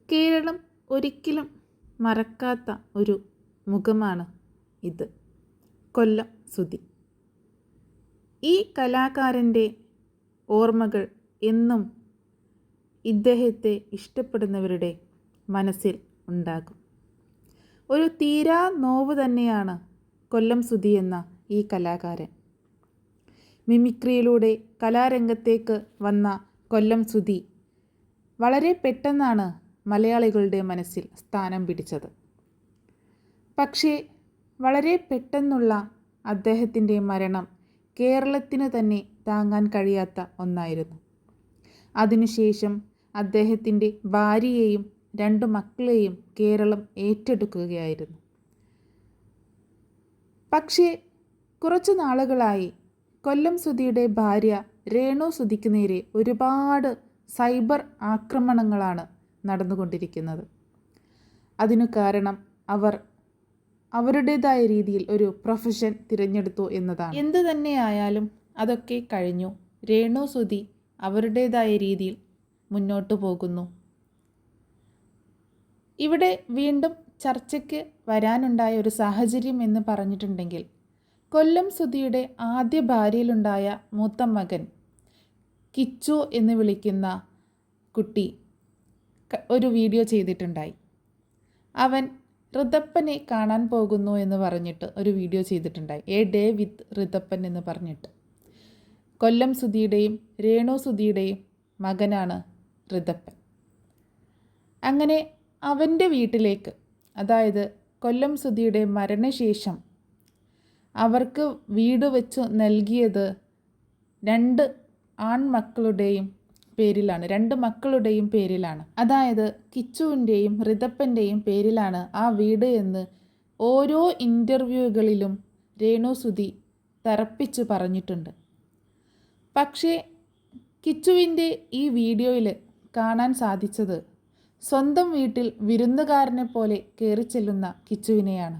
കേരളം ഒരിക്കലും മറക്കാത്ത ഒരു മുഖമാണ് ഇത്. കൊല്ലം സുധി. ഈ കലാകാരൻ്റെ ഓർമ്മകൾ എന്നും ഇദ്ദേഹത്തെ ഇഷ്ടപ്പെടുന്നവരുടെ മനസ്സിൽ ഉണ്ടാകും. ഒരു തീരാ നോവ് തന്നെയാണ് കൊല്ലം സുധി എന്ന ഈ കലാകാരൻ. മിമിക്രിയിലൂടെ കലാരംഗത്തേക്ക് വന്ന കൊല്ലം സുധി വളരെ പെട്ടെന്നാണ് മലയാളികളുടെ മനസ്സിൽ സ്ഥാനം പിടിച്ചത്. പക്ഷേ വളരെ പെട്ടെന്നുള്ള അദ്ദേഹത്തിൻ്റെ മരണം കേരളത്തിന് തന്നെ താങ്ങാൻ കഴിയാത്ത ഒന്നായിരുന്നു. അതിനുശേഷം അദ്ദേഹത്തിൻ്റെ ഭാര്യയെയും 2 മക്കളെയും കേരളം ഏറ്റെടുക്കുകയായിരുന്നു. പക്ഷേ കുറച്ചു നാളുകളായി കൊല്ലം സുധിയുടെ ഭാര്യ രേണു സുധിക്ക് നേരെ ഒരുപാട് സൈബർ ആക്രമണങ്ങളാണ് നടന്നുകൊണ്ടിരിക്കുന്നത്. അതിനു കാരണം അവർ അവരുടേതായ രീതിയിൽ ഒരു പ്രൊഫഷൻ തിരഞ്ഞെടുത്തു എന്നതാണ്. എന്തു തന്നെയായാലും അതൊക്കെ കഴിഞ്ഞു. രേണു സുധി അവരുടേതായ രീതിയിൽ മുന്നോട്ട് പോകുന്നു. ഇവിടെ വീണ്ടും ചർച്ചയ്ക്ക് വരാനുണ്ടായ ഒരു സാഹചര്യം എന്ന് പറഞ്ഞിട്ടുണ്ടെങ്കിൽ, കൊല്ലം സുധിയുടെ ആദ്യ ഭാര്യയിലുണ്ടായ മൂത്ത മകൻ കിച്ചു എന്ന് വിളിക്കുന്ന കുട്ടി ഒരു വീഡിയോ ചെയ്തിട്ടുണ്ടായി. അവൻ ഋതപ്പനെ കാണാൻ പോകുന്നു എന്ന് പറഞ്ഞിട്ട് ഒരു വീഡിയോ ചെയ്തിട്ടുണ്ടായി. എ ഡേ വിത്ത് ഋതപ്പൻ എന്ന് പറഞ്ഞിട്ട്. കൊല്ലം സുധിയുടെയും രേണു സുധിയുടെയും മകനാണ് ഋതപ്പൻ. അങ്ങനെ അവൻ്റെ വീട്ടിലേക്ക്, അതായത് കൊല്ലം സുധിയുടെ മരണശേഷം അവർക്ക് വീട് വെച്ച് നൽകിയത് 2 ആൺമക്കളുടെയും പേരിലാണ്, 2 മക്കളുടെയും പേരിലാണ്. അതായത് കിച്ചുവിൻ്റെയും ഋതപ്പൻ്റെയും പേരിലാണ് ആ വീട് എന്ന് ഓരോ ഇൻ്റർവ്യൂകളിലും രേണു സുധി തറപ്പിച്ച് പറഞ്ഞിട്ടുണ്ട്. പക്ഷേ കിച്ചുവിൻ്റെ ഈ വീഡിയോയിൽ കാണാൻ സാധിച്ചത് സ്വന്തം വീട്ടിൽ വിരുന്നുകാരനെ പോലെ കയറി ചെല്ലുന്ന കിച്ചുവിനെയാണ്.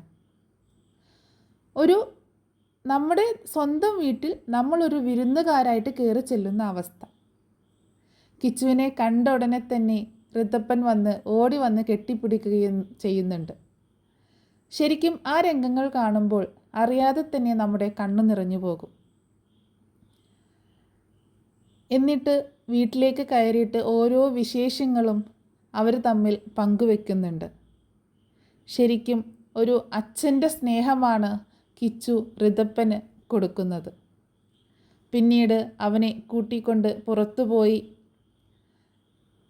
നമ്മുടെ സ്വന്തം വീട്ടിൽ നമ്മളൊരു വിരുന്നുകാരായിട്ട് കയറി ചെല്ലുന്ന അവസ്ഥ. കിച്ചുവിനെ കണ്ട ഉടനെ തന്നെ ഋതപ്പൻ ഓടി വന്ന് കെട്ടിപ്പിടിക്കുകയും ചെയ്യുന്നുണ്ട്. ശരിക്കും ആ രംഗങ്ങൾ കാണുമ്പോൾ അറിയാതെ തന്നെ നമ്മുടെ കണ്ണു നിറഞ്ഞു പോകും. എന്നിട്ട് വീട്ടിലേക്ക് കയറിയിട്ട് ഓരോ വിശേഷങ്ങളും അവർ തമ്മിൽ പങ്കുവെക്കുന്നുണ്ട്. ശരിക്കും ഒരു അച്ഛൻ്റെ സ്നേഹമാണ് കിച്ചു ഋതപ്പന് കൊടുക്കുന്നത്. പിന്നീട് അവനെ കൂട്ടിക്കൊണ്ട് പുറത്തുപോയി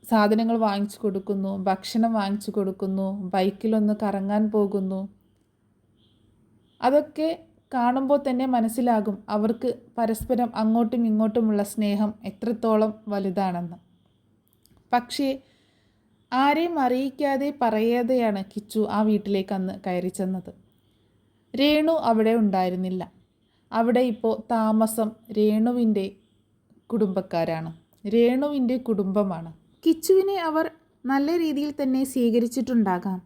സാധനങ്ങൾ വാങ്ങിച്ചു കൊടുക്കുന്നു, ഭക്ഷണം വാങ്ങിച്ചു കൊടുക്കുന്നു, ബൈക്കിലൊന്ന് കറങ്ങാൻ പോകുന്നു. അതൊക്കെ കാണുമ്പോൾ തന്നെ മനസ്സിലാകും അവർക്ക് പരസ്പരം അങ്ങോട്ടും ഇങ്ങോട്ടുമുള്ള സ്നേഹം എത്രത്തോളം വലുതാണെന്ന്. പക്ഷേ ആരെയും അറിയിക്കാതെ പറയാതെയാണ് കിച്ചു ആ വീട്ടിലേക്ക് അന്ന് കയറി ചെന്നത്. രേണു അവിടെ ഉണ്ടായിരുന്നില്ല. അവിടെ ഇപ്പോൾ താമസം രേണുവിൻ്റെ കുടുംബക്കാരാണ്, രേണുവിൻ്റെ കുടുംബമാണ്. കിച്ചുവിനെ അവർ നല്ല രീതിയിൽ തന്നെ സ്വീകരിച്ചിട്ടുണ്ടാകാം.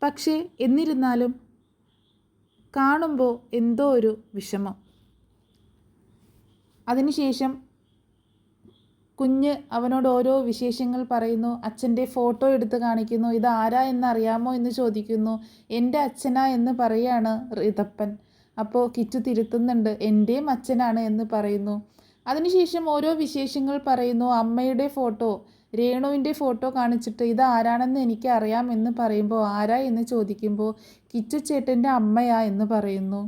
പക്ഷേ എന്നിരുന്നാലും കാണുമ്പോൾ എന്തോ ഒരു വിഷമം. അതിനുശേഷം കുഞ്ഞ് അവനോട് ഓരോ വിശേഷങ്ങൾ പറയുന്നു. അച്ഛൻ്റെ ഫോട്ടോ എടുത്ത് കാണിക്കുന്നു. ഇത് ആരാ എന്നറിയാമോ എന്ന് ചോദിക്കുന്നു. എൻ്റെ അച്ഛനാ എന്ന് പറയാണ് ഋതപ്പൻ. അപ്പോൾ കിച്ചു തിരുത്തുന്നുണ്ട്, എൻ്റെയും അച്ഛനാണ് എന്ന് പറയുന്നു. അതിനുശേഷം ഓരോ വിശേഷങ്ങൾ പറയുന്നു. അമ്മയുടെ ഫോട്ടോ, രേണുവിൻ്റെ ഫോട്ടോ കാണിച്ചിട്ട് ഇത് ആരാണെന്ന് എനിക്ക് അറിയാം എന്ന് പറയുമ്പോൾ ആരാ എന്ന് ചോദിക്കുമ്പോൾ കിച്ചു ചേട്ടൻ്റെ അമ്മയാ എന്ന് പറയുന്നു.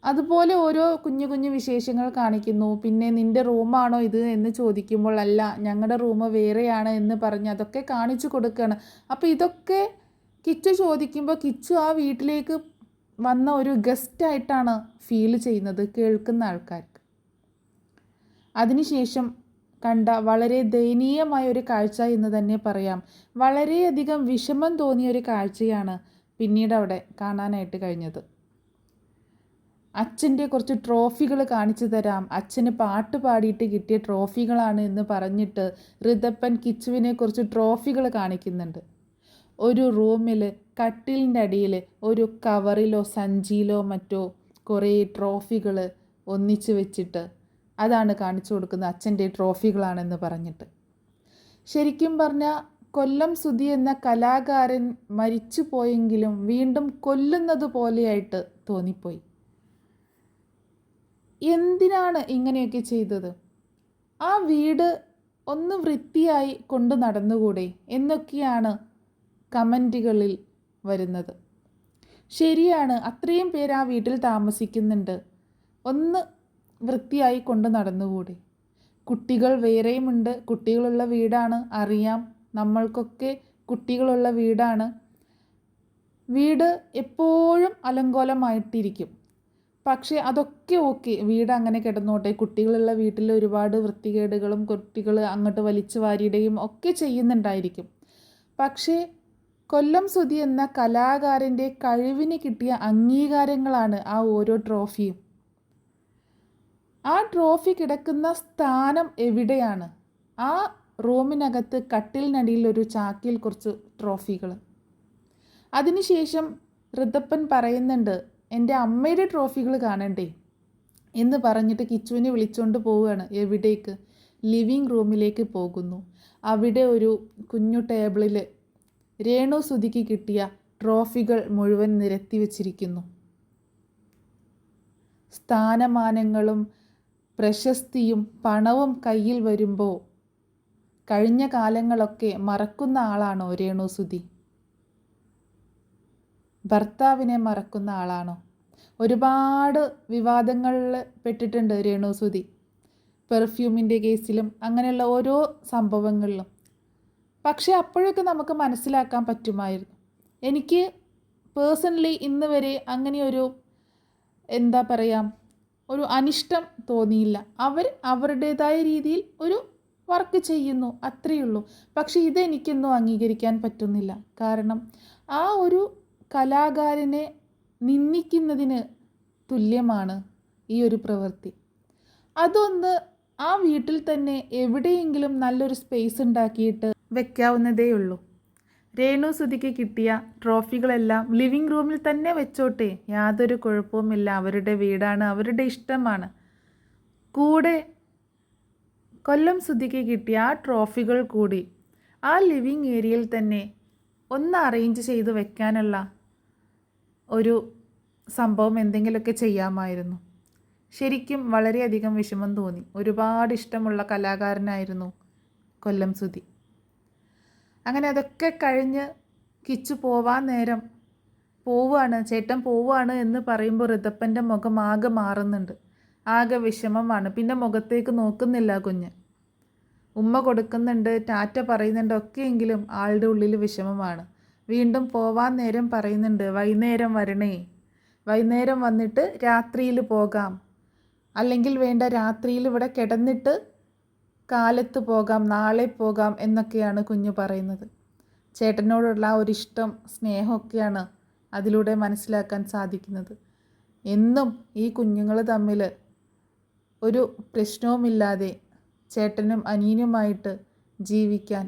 അതുപോലെ ഓരോ കുഞ്ഞു കുഞ്ഞു വിശേഷങ്ങൾ കാണിക്കുന്നു. പിന്നെ നിൻ്റെ റൂമാണോ ഇത് എന്ന് ചോദിക്കുമ്പോൾ അല്ല, ഞങ്ങളുടെ റൂം വേറെയാണ് എന്ന് പറഞ്ഞ് അതൊക്കെ കാണിച്ചു കൊടുക്കുകയാണ്. അപ്പോൾ ഇതൊക്കെ കിച്ചു ചോദിക്കുമ്പോൾ കിച്ചു ആ വീട്ടിലേക്ക് വന്ന ഒരു ഗസ്റ്റായിട്ടാണ് ഫീൽ ചെയ്യുന്നത് കേൾക്കുന്ന ആൾക്കാർക്ക്. അതിനുശേഷം കണ്ട വളരെ ദയനീയമായ ഒരു കാഴ്ച എന്ന് തന്നെ പറയാം. വളരെയധികം വിഷമം തോന്നിയ ഒരു കാഴ്ചയാണ് പിന്നീട് അവിടെ കാണാനായിട്ട് കഴിഞ്ഞത്. അച്ഛൻ്റെ കുറച്ച് ട്രോഫികൾ കാണിച്ചു തരാം, അച്ഛന് പാട്ട് പാടിയിട്ട് കിട്ടിയ ട്രോഫികളാണ് എന്ന് പറഞ്ഞിട്ട് ഋതപ്പൻ കിച്ചുവിനെ കുറച്ച് ട്രോഫികൾ കാണിക്കുന്നുണ്ട്. ഒരു റൂമിൽ കട്ടിലിൻ്റെ അടിയിൽ ഒരു കവറിലോ സഞ്ചിയിലോ മറ്റോ കുറേ ട്രോഫികൾ ഒന്നിച്ച് വെച്ചിട്ട് അതാണ് കാണിച്ചു കൊടുക്കുന്നത്, അച്ഛൻ്റെ ട്രോഫികളാണെന്ന് പറഞ്ഞിട്ട്. ശരിക്കും പറഞ്ഞാൽ കൊല്ലം സുധി എന്ന കലാകാരൻ മരിച്ചു പോയെങ്കിലും വീണ്ടും കൊല്ലുന്നത് പോലെയായിട്ട് തോന്നിപ്പോയി. എന്തിനാണ് ഇങ്ങനെയൊക്കെ ചെയ്തത്? ആ വീട് ഒന്ന് വൃത്തിയായി കൊണ്ടു നടന്നുകൂടെ എന്നൊക്കെയാണ് കമൻറ്റുകളിൽ വരുന്നത്. ശരിയാണ്, അത്രയും പേര് ആ വീട്ടിൽ താമസിക്കുന്നുണ്ട്, ഒന്ന് വൃത്തിയായി കൊണ്ട് നടന്നുകൂടെ? കുട്ടികൾ വേറെയുമുണ്ട്, കുട്ടികളുള്ള വീടാണ്, അറിയാം, നമ്മൾക്കൊക്കെ കുട്ടികളുള്ള വീടാണ്. വീട് എപ്പോഴും അലങ്കോലമായിട്ടിരിക്കും. പക്ഷേ അതൊക്കെ ഓക്കെ, വീട് അങ്ങനെ കിടന്നോട്ടെ. കുട്ടികളുള്ള വീട്ടിൽ ഒരുപാട് വൃത്തികേടുകളും കുട്ടികൾ അങ്ങോട്ട് വലിച്ചു വാരിയിടുകയും ഒക്കെ ചെയ്യുന്നുണ്ടായിരിക്കും. പക്ഷേ കൊല്ലം സുധി എന്ന കലാകാരൻ്റെ കഴിവിന് കിട്ടിയ അംഗീകാരങ്ങളാണ് ആ ഓരോ ട്രോഫിയും. ആ ട്രോഫി കിടക്കുന്ന സ്ഥാനം എവിടെയാണ്? ആ റൂമിനകത്ത് കട്ടിലിനടിയിൽ ഒരു ചാക്കിൽ കുറച്ച് ട്രോഫികൾ. അതിനുശേഷം ഋതപ്പൻ പറയുന്നുണ്ട്, എൻ്റെ അമ്മയുടെ ട്രോഫികൾ കാണണ്ടേ എന്ന് പറഞ്ഞിട്ട് കിച്ചുവിനെ വിളിച്ചുകൊണ്ട് പോവുകയാണ്. എവിടേക്ക്? ലിവിങ് റൂമിലേക്ക് പോകുന്നു. അവിടെ ഒരു കുഞ്ഞു ടേബിളിൽ രേണു സുധിക്ക് കിട്ടിയ ട്രോഫികൾ മുഴുവൻ നിരത്തി വച്ചിരിക്കുന്നു. സ്ഥാനമാനങ്ങളും പ്രശസ്തിയും പണവും കയ്യിൽ വരുമ്പോൾ കഴിഞ്ഞ കാലങ്ങളൊക്കെ മറക്കുന്ന ആളാണോ രേണു സുധി? ഭർത്താവിനെ മറക്കുന്ന ആളാണോ? ഒരുപാട് വിവാദങ്ങളിൽ പെട്ടിട്ടുണ്ട് രേണു സുധി, പെർഫ്യൂമിൻ്റെ കേസിലും അങ്ങനെയുള്ള ഓരോ സംഭവങ്ങളിലും. പക്ഷേ അപ്പോഴൊക്കെ നമുക്ക് മനസ്സിലാക്കാൻ പറ്റുമായിരുന്നു. എനിക്ക് പേഴ്സണലി ഇന്ന് വരെ അങ്ങനെയൊരു എന്താ പറയുക, ഒരു അനിഷ്ടം തോന്നിയില്ല. അവർ അവരുടേതായ രീതിയിൽ ഒരു വർക്ക് ചെയ്യുന്നു, അത്രയേ ഉള്ളൂ. പക്ഷേ ഇതെനിക്കൊന്നും അംഗീകരിക്കാൻ പറ്റുന്നില്ല. കാരണം ആ ഒരു കലാകാരനെ നിന്ദിക്കുന്നതിന് തുല്യമാണ് ഈ ഒരു പ്രവൃത്തി. അതൊന്ന് ആ വീട്ടിൽ തന്നെ എവിടെയെങ്കിലും നല്ലൊരു സ്പേസ് ഉണ്ടാക്കിയിട്ട് വെക്കാവുന്നതേ ഉള്ളൂ. രേണു സുധിക്ക് കിട്ടിയ ട്രോഫികളെല്ലാം ലിവിങ് റൂമിൽ തന്നെ വെച്ചോട്ടെ, യാതൊരു കുഴപ്പവുമില്ല. അവരുടെ വീടാണ്, അവരുടെ ഇഷ്ടമാണ്. കൂടെ കൊല്ലം സുധിക്ക് കിട്ടിയ ആ ട്രോഫികൾ കൂടി ആ ലിവിങ് ഏരിയയിൽ തന്നെ ഒന്ന് അറേഞ്ച് ചെയ്ത് വെക്കാനുള്ള ഒരു സംഭവം എന്തെങ്കിലുമൊക്കെ ചെയ്യാമായിരുന്നു. ശരിക്കും വളരെയധികം വിഷമം തോന്നി. ഒരുപാട് ഇഷ്ടമുള്ള കലാകാരനായിരുന്നു കൊല്ലം സുധി. അങ്ങനെ അതൊക്കെ കഴിഞ്ഞ് കിച്ചു പോവാൻ നേരം പോവുകയാണ്, ചേട്ടൻ പോവുകയാണ് എന്ന് പറയുമ്പോൾ ഋതപ്പൻ്റെ മുഖം ആകെ മാറുന്നുണ്ട്. ആകെ വിഷമമാണ്. പിന്നെ മുഖത്തേക്ക് നോക്കുന്നില്ല കുഞ്ഞ്. ഉമ്മ കൊടുക്കുന്നുണ്ട്, ടാറ്റ പറയുന്നുണ്ട്, ഒക്കെയെങ്കിലും ആളുടെ ഉള്ളിൽ വിഷമമാണ്. വീണ്ടും പോവാൻ നേരം പറയുന്നുണ്ട്, വൈകുന്നേരം വരണേ, വൈകുന്നേരം വന്നിട്ട് രാത്രിയിൽ പോകാം, അല്ലെങ്കിൽ വേണ്ട രാത്രിയിൽ ഇവിടെ കിടന്നിട്ട് കാലത്ത് പോകാം, നാളെ പോകാം എന്നൊക്കെയാണ് കുഞ്ഞു പറയുന്നത്. ചേട്ടനോടുള്ള ആ ഒരിഷ്ടം സ്നേഹമൊക്കെയാണ് അതിലൂടെ മനസ്സിലാക്കാൻ സാധിക്കുന്നത്. എന്നും ഈ കുഞ്ഞുങ്ങൾ തമ്മിൽ ഒരു പ്രശ്നവുമില്ലാതെ ചേട്ടനും അനിയനുമായിട്ട് ജീവിക്കാൻ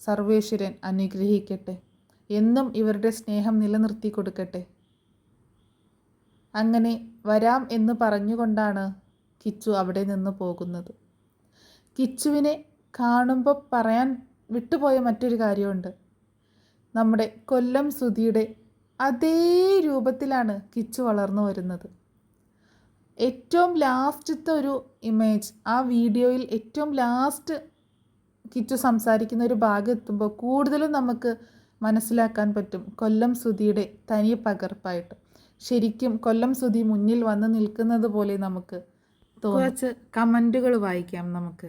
സർവേശ്വരൻ അനുഗ്രഹിക്കട്ടെ. എന്നും ഇവരുടെ സ്നേഹം നിലനിർത്തി കൊടുക്കട്ടെ. അങ്ങനെ വരാം എന്ന് പറഞ്ഞുകൊണ്ടാണ് കിച്ചു അവിടെ നിന്ന് പോകുന്നത്. കിച്ചുവിനെ കാണുമ്പോൾ പറയാൻ വിട്ടുപോയ മറ്റൊരു കാര്യമുണ്ട്. നമ്മുടെ കൊല്ലം സുധിയുടെ അതേ രൂപത്തിലാണ് കിച്ചു വളർന്നു വരുന്നത്. ഏറ്റവും ലാസ്റ്റത്തെ ഒരു ഇമേജ്, ആ വീഡിയോയിൽ ഏറ്റവും ലാസ്റ്റ് കിച്ചു സംസാരിക്കുന്ന ഒരു ഭാഗം എത്തുമ്പോൾ കൂടുതലും നമുക്ക് മനസ്സിലാക്കാൻ പറ്റും കൊല്ലം സുധിയുടെ തനി പകർപ്പായിട്ട്. ശരിക്കും കൊല്ലം സുധി മുന്നിൽ വന്ന് നിൽക്കുന്നത് പോലെ നമുക്ക് തോന്നും. കുറച്ച് കമൻറ്റുകൾ വായിക്കാം നമുക്ക്.